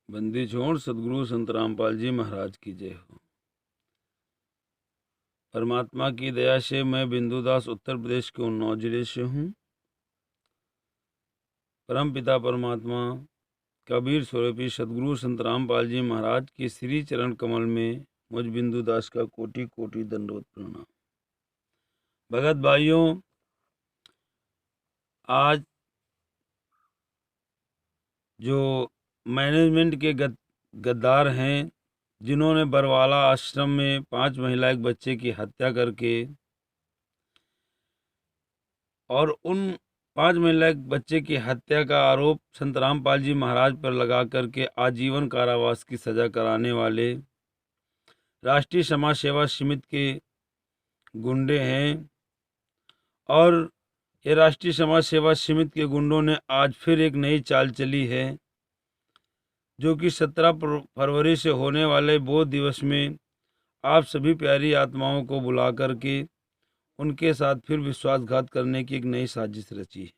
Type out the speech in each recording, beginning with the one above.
बंदी छोड़ सदगुरु संत रामपाल जी महाराज की जय हो। परमात्मा की दया से मैं बिंदुदास उत्तर प्रदेश के उन्नाव जिले से हूँ। परम पिता परमात्मा कबीर स्वरूपी सदगुरु संत रामपाल जी महाराज के श्री चरण कमल में मुझ बिंदुदास का कोटि कोटि दंडवत प्रणाम। भगत भाइयों, आज जो मैनेजमेंट के गद्दार हैं, जिन्होंने बरवाला आश्रम में 5 महिला एक बच्चे की हत्या करके और उन 5 महिला एक बच्चे की हत्या का आरोप संत रामपाल जी महाराज पर लगा करके आजीवन कारावास की सजा कराने वाले राष्ट्रीय समाज सेवा समिति के गुंडे हैं। और ये राष्ट्रीय समाज सेवा समिति के गुंडों ने आज फिर एक नई चाल चली है, जो कि 17 फरवरी से होने वाले बोध दिवस में आप सभी प्यारी आत्माओं को बुला करके उनके साथ फिर विश्वासघात करने की एक नई साजिश रची है।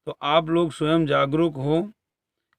तो आप लोग स्वयं जागरूक हो,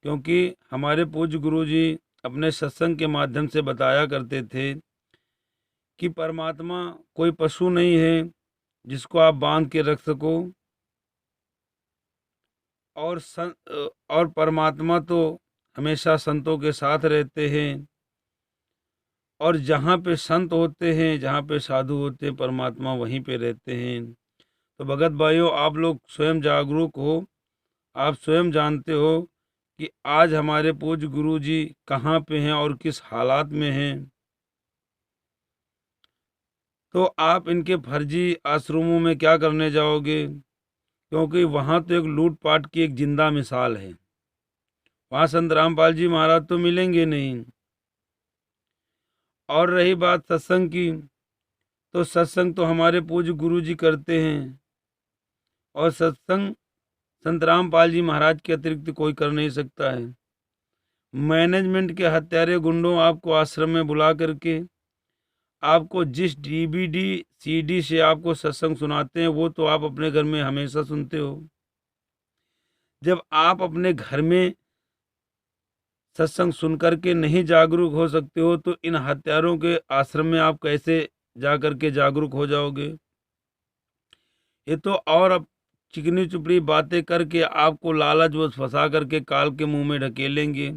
क्योंकि हमारे पूज्य गुरुजी अपने सत्संग के माध्यम से बताया करते थे कि परमात्मा कोई पशु नहीं है जिसको आप बांध के रख सको, और परमात्मा तो हमेशा संतों के साथ रहते हैं, और जहाँ पे संत होते हैं, जहाँ पे साधु होते हैं, परमात्मा वहीं पे रहते हैं। तो भगत भाइयों, आप लोग स्वयं जागरूक हो। आप स्वयं जानते हो कि आज हमारे पूज्य गुरु जी कहाँ पे हैं और किस हालात में हैं। तो आप इनके फर्जी आश्रमों में क्या करने जाओगे, क्योंकि वहाँ तो एक लूटपाट की एक जिंदा मिसाल है। वहाँ संत रामपाल जी महाराज तो मिलेंगे नहीं। और रही बात सत्संग की, तो सत्संग तो हमारे पूज्य गुरु जी करते हैं, और सत्संग संत रामपाल जी महाराज के अतिरिक्त कोई कर नहीं सकता है। मैनेजमेंट के हत्यारे गुंडों आपको आश्रम में बुला करके आपको जिस डीवीडी सीडी से आपको सत्संग सुनाते हैं, वो तो आप अपने घर में हमेशा सुनते हो। जब आप अपने घर में सत्संग सुन करके नहीं जागरूक हो सकते हो, तो इन हत्यारों के आश्रम में आप कैसे जा करके जागरूक हो जाओगे। ये तो और अब चिकनी चुपड़ी बातें करके आपको लालच व फंसा करके काल के मुंह में ढकेलेंगे।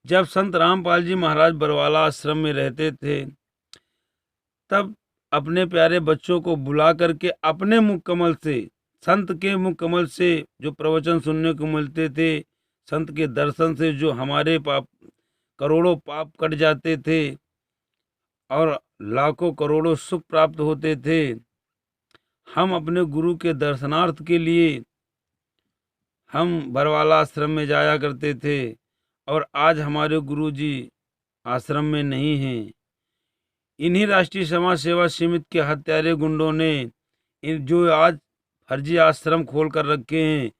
जब संत रामपाल जी महाराज बरवाला आश्रम में रहते थे, तब अपने प्यारे बच्चों को बुला करके अपने मुख कमल से, संत के मुख कमल से जो प्रवचन सुनने को मिलते थे, संत के दर्शन से जो हमारे पाप करोड़ों पाप कट जाते थे और लाखों करोड़ों सुख प्राप्त होते थे। हम अपने गुरु के दर्शनार्थ के लिए हम बरवाला आश्रम में जाया करते थे, और आज हमारे गुरु जी आश्रम में नहीं हैं। इन्हीं राष्ट्रीय समाज सेवा समिति के हत्यारे गुंडों ने जो आज फर्जी आश्रम खोल कर रखे हैं,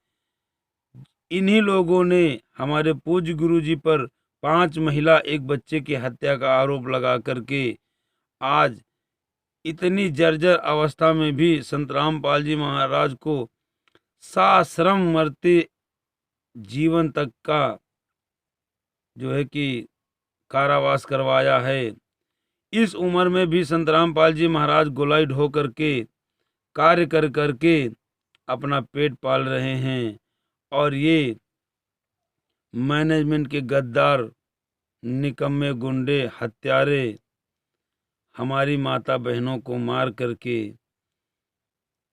इन्हीं लोगों ने हमारे पूज्य गुरु जी पर 5 महिला एक बच्चे की हत्या का आरोप लगा करके आज इतनी जर्जर अवस्था में भी संत रामपाल जी महाराज को साश्रम मरते जीवन तक का जो है कि कारावास करवाया है। इस उम्र में भी संत रामपाल जी महाराज गोलाई ढो करके कार्य कर करके अपना पेट पाल रहे हैं, और ये मैनेजमेंट के गद्दार निकम्मे गुंडे हत्यारे हमारी माता बहनों को मार करके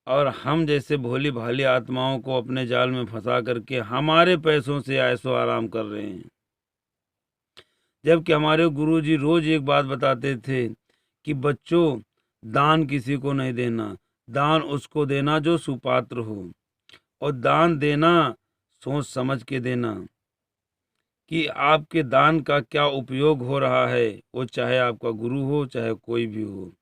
और हम जैसे भोली भाली आत्माओं को अपने जाल में फंसा करके हमारे पैसों से ऐशो आराम कर रहे हैं। जबकि हमारे गुरुजी रोज एक बात बताते थे कि बच्चों, दान किसी को नहीं देना, दान उसको देना जो सुपात्र हो, और दान देना सोच समझ के देना कि आपके दान का क्या उपयोग हो रहा है, वो चाहे आपका गुरु हो चाहे कोई भी हो।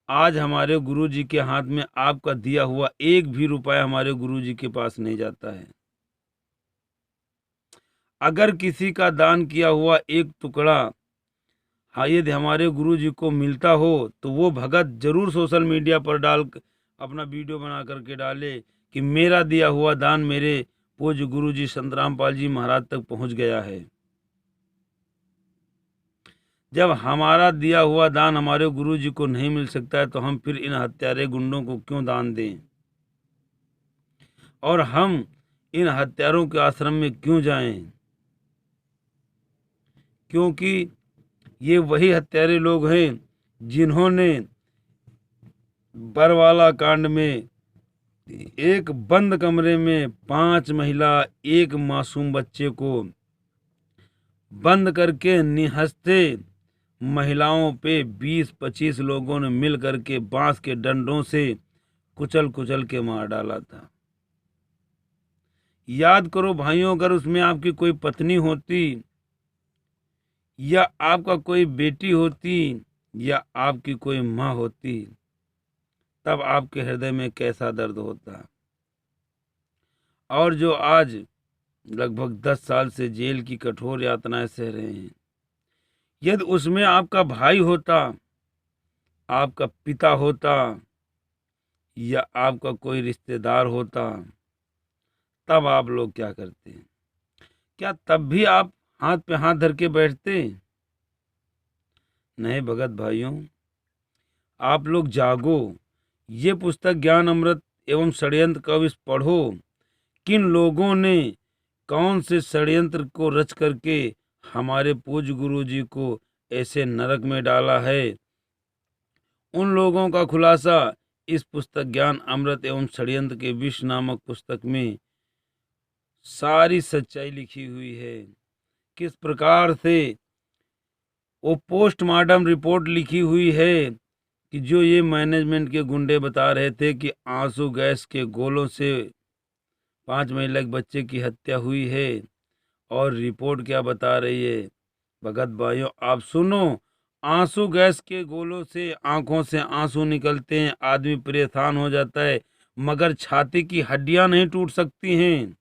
आज हमारे गुरुजी के हाथ में आपका दिया हुआ एक भी रुपया हमारे गुरुजी के पास नहीं जाता है। अगर किसी का दान किया हुआ एक टुकड़ा हाँ यदि हमारे गुरुजी को मिलता हो, तो वो भगत जरूर सोशल मीडिया पर अपना वीडियो बना करके डाले कि मेरा दिया हुआ दान मेरे पूज्य गुरु जी संत रामपाल जी महाराज तक पहुंच गया है। जब हमारा दिया हुआ दान हमारे गुरु जी को नहीं मिल सकता है तो हम फिर इन हत्यारे गुंडों को क्यों दान दें, और हम इन हत्यारों के आश्रम में क्यों जाएं? क्योंकि ये वही हत्यारे लोग हैं जिन्होंने बरवाला कांड में एक बंद कमरे में 5 महिला, एक मासूम बच्चे को बंद करके निहत्थे महिलाओं पे 20-25 लोगों ने मिल करके बांस के डंडों से कुचल कुचल के मार डाला था। याद करो भाइयों, अगर उसमें आपकी कोई पत्नी होती या आपका कोई बेटी होती या आपकी कोई माँ होती, तब आपके हृदय में कैसा दर्द होता। और जो आज लगभग 10 साल से जेल की कठोर यातनाएं सह रहे हैं, यदि उसमें आपका भाई होता, आपका पिता होता या आपका कोई रिश्तेदार होता, तब आप लोग क्या करते? क्या तब भी आप हाथ पे हाथ धर के बैठते? नहीं भगत भाइयों, आप लोग जागो। ये पुस्तक ज्ञान अमृत एवं षड्यंत्र कवच पढ़ो। किन लोगों ने कौन से षड्यंत्र को रच करके हमारे पूज्य गुरु जी को ऐसे नरक में डाला है, उन लोगों का खुलासा इस पुस्तक ज्ञान अमृत एवं षड्यंत्र के विष नामक पुस्तक में सारी सच्चाई लिखी हुई है। किस प्रकार से वो पोस्टमार्टम रिपोर्ट लिखी हुई है कि जो ये मैनेजमेंट के गुंडे बता रहे थे कि आंसू गैस के गोलों से 5 महिला के बच्चे की हत्या हुई है, और रिपोर्ट क्या बता रही है भगत भाइयों, आप सुनो। आंसू गैस के गोलों से आंखों से आंसू निकलते हैं, आदमी परेशान हो जाता है, मगर छाती की हड्डियां नहीं टूट सकती हैं।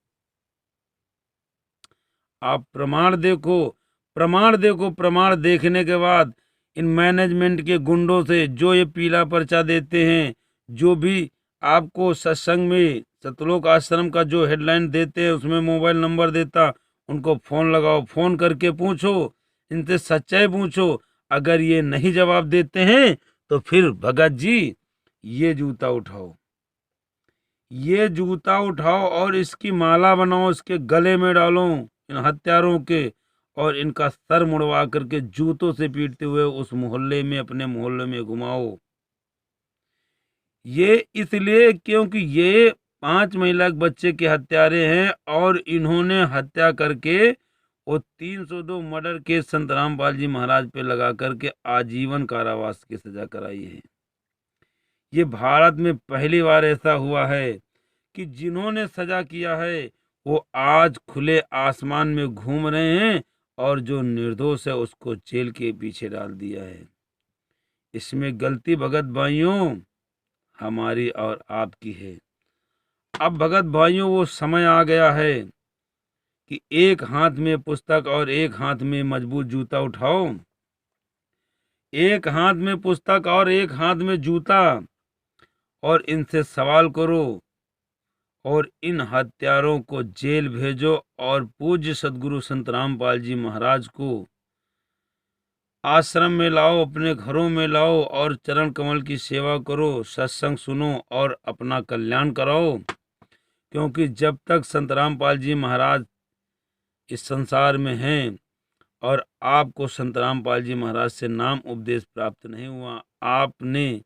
आप प्रमाण देखो, प्रमाण देखो। प्रमाण देखने के बाद इन मैनेजमेंट के गुंडों से जो ये पीला पर्चा देते हैं, जो भी आपको सत्संग में सतलोक आश्रम का जो हेडलाइन देते हैं उसमें मोबाइल नंबर देता, उनको फ़ोन लगाओ, फ़ोन करके पूछो, इनसे सच्चाई पूछो। अगर ये नहीं जवाब देते हैं तो फिर भगत जी ये जूता उठाओ, ये जूता उठाओ और इसकी माला बनाओ, इसके गले में डालो इन हत्यारों के, और इनका सर मुड़वा करके जूतों से पीटते हुए उस मोहल्ले में, अपने मोहल्ले में घुमाओ। ये इसलिए क्योंकि ये 5 महिला बच्चे के हत्यारे हैं और इन्होंने हत्या करके वो 302 मर्डर केस संत रामपाल जी महाराज पे लगा करके आजीवन कारावास की सजा कराई है। ये भारत में पहली बार ऐसा हुआ है कि जिन्होंने सजा किया है वो आज खुले आसमान में घूम रहे हैं, और जो निर्दोष है उसको जेल के पीछे डाल दिया है। इसमें गलती भगत भाइयों हमारी और आपकी है। अब भगत भाइयों वो समय आ गया है कि एक हाथ में पुस्तक और एक हाथ में मजबूत जूता उठाओ। एक हाथ में पुस्तक और एक हाथ में जूता, और इनसे सवाल करो और इन हत्यारों को जेल भेजो, और पूज्य सदगुरु संत रामपाल जी महाराज को आश्रम में लाओ, अपने घरों में लाओ और चरण कमल की सेवा करो, सत्संग सुनो और अपना कल्याण कराओ। क्योंकि जब तक संत रामपाल जी महाराज इस संसार में हैं और आपको संत रामपाल जी महाराज से नाम उपदेश प्राप्त नहीं हुआ, आपने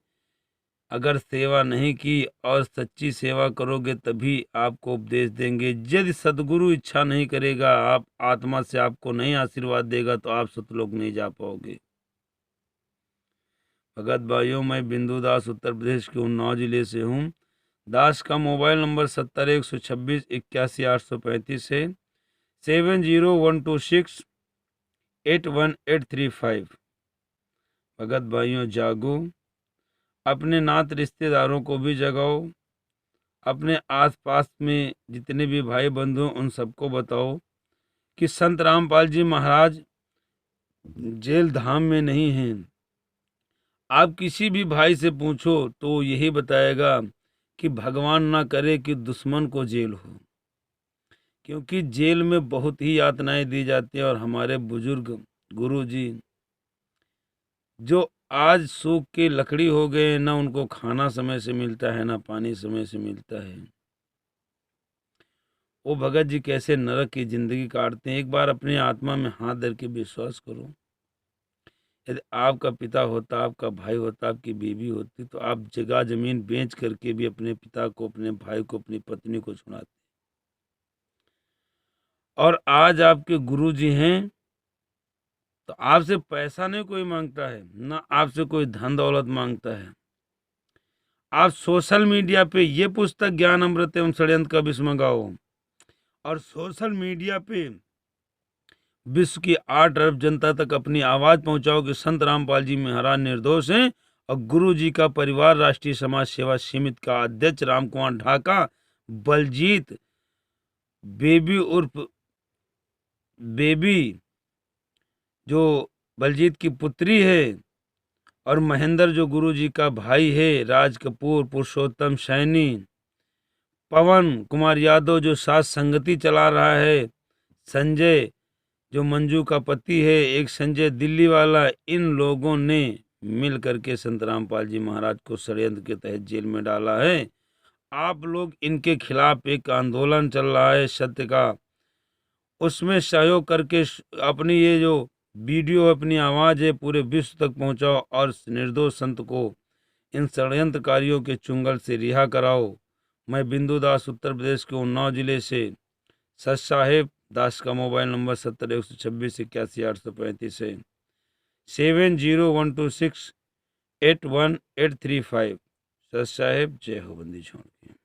अगर सेवा नहीं की और सच्ची सेवा करोगे तभी आपको उपदेश देंगे। यदि सदगुरु इच्छा नहीं करेगा, आप आत्मा से आपको नहीं आशीर्वाद देगा, तो आप सतलोक नहीं जा पाओगे। भगत भाइयों, मैं बिंदु दास उत्तर प्रदेश के उन्नाव जिले से हूँ। दास का मोबाइल नंबर 70-126-81-835 है, 70-126-81835। भगत भाइयों जागो, अपने नात रिश्तेदारों को भी जगाओ, अपने आसपास में जितने भी भाई बंधु उन सबको बताओ कि संत रामपाल जी महाराज जेल धाम में नहीं हैं। आप किसी भी भाई से पूछो तो यही बताएगा कि भगवान ना करे कि दुश्मन को जेल हो। क्योंकि जेल में बहुत ही यातनाएं दी जाती हैं और हमारे बुजुर्ग गुरु जी जो आज सूख के लकड़ी हो गए, ना उनको खाना समय से मिलता है ना पानी समय से मिलता है। वो भगत जी कैसे नरक की जिंदगी काटते हैं। एक बार अपनी आत्मा में हाथ धर के विश्वास करो, यदि आपका पिता होता, आपका भाई होता, आपकी बीवी होती, तो आप जगह जमीन बेच करके भी अपने पिता को, अपने भाई को, अपनी पत्नी को छुड़ाते। और आज आपके गुरु जी हैं, तो आपसे पैसा नहीं कोई मांगता है, ना आपसे कोई धन दौलत मांगता है। आप सोशल मीडिया पे ये पुस्तक ज्ञान अमृत एवं षड्यंत्र का विष मंगाओ और सोशल मीडिया पे विश्व की 8 अरब जनता तक अपनी आवाज पहुंचाओ कि संत रामपाल जी महाराज निर्दोष हैं और गुरु जी का परिवार राष्ट्रीय समाज सेवा समिति का अध्यक्ष रामकुमार ढाका, बलजीत बेबी उर्फ बेबी जो बलजीत की पुत्री है, और महेंद्र जो गुरु जी का भाई है, राज कपूर, पुरुषोत्तम सैनी, पवन कुमार यादव जो साथ संगति चला रहा है, संजय जो मंजू का पति है, एक संजय दिल्ली वाला, इन लोगों ने मिल करके संत रामपाल जी महाराज को षड्यंत्र के तहत जेल में डाला है। आप लोग इनके खिलाफ एक आंदोलन चल रहा है सत्य का, उसमें सहयोग करके अपनी ये जो वीडियो, अपनी आवाज़ है, पूरे विश्व तक पहुंचाओ और निर्दोष संत को इन षड्यंत्रकारियों के चुंगल से रिहा कराओ। मैं बिंदु दास उत्तर प्रदेश के उन्नाव जिले से, सच साहेब दास का मोबाइल नंबर 70 126 81 835 है, 7012681835। सच साहेब, जय हो बंदी छोड़ के।